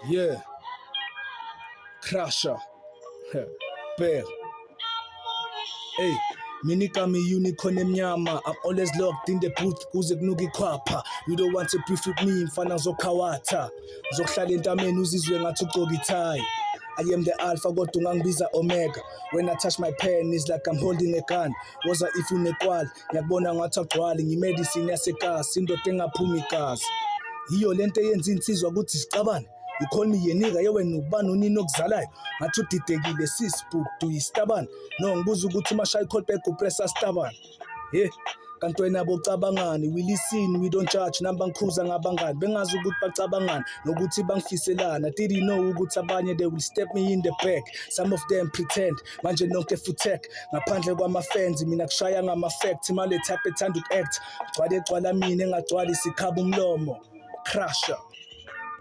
Yeah, Crusher, Bear. Hey, minika mi unicorn emnyama. I'm always locked in the booth kuze kunuka ikhwapha. You don't want to beef with me, mfana zokhawatha. Uzokuhlala entameni uzizwe ngathi ugcoka ithayi. I am the alpha kodwa ungangibiza omega. When I touch my pen it's like I'm holding a gun. Woza if unekwali ngiyakubona ngathi agcwali. Ngimedicine yasekasi indoda engaphumi igazi. Yiyo lento eyenza insizwa ukuthi sicabane. You call me yenika yewena ubani unini okuzalayo ngathi udidekile sisibhudu yisitabane no ngibuza ukuthi uMashaya Colback upressa stabane kanti wena bocabangani we listen we don't judge namba ngikhuza ngabangani bengazi ukuthi bacabangani nokuthi bangifiselana did you know ukuthi abanye they will step me in the back some of them pretend manje nonke futek ngaphandle kwama-fans mina kushaya ngama-fact male type ethanda uku-act gcwale mina engagcwali sikhaba umlomo Crusher.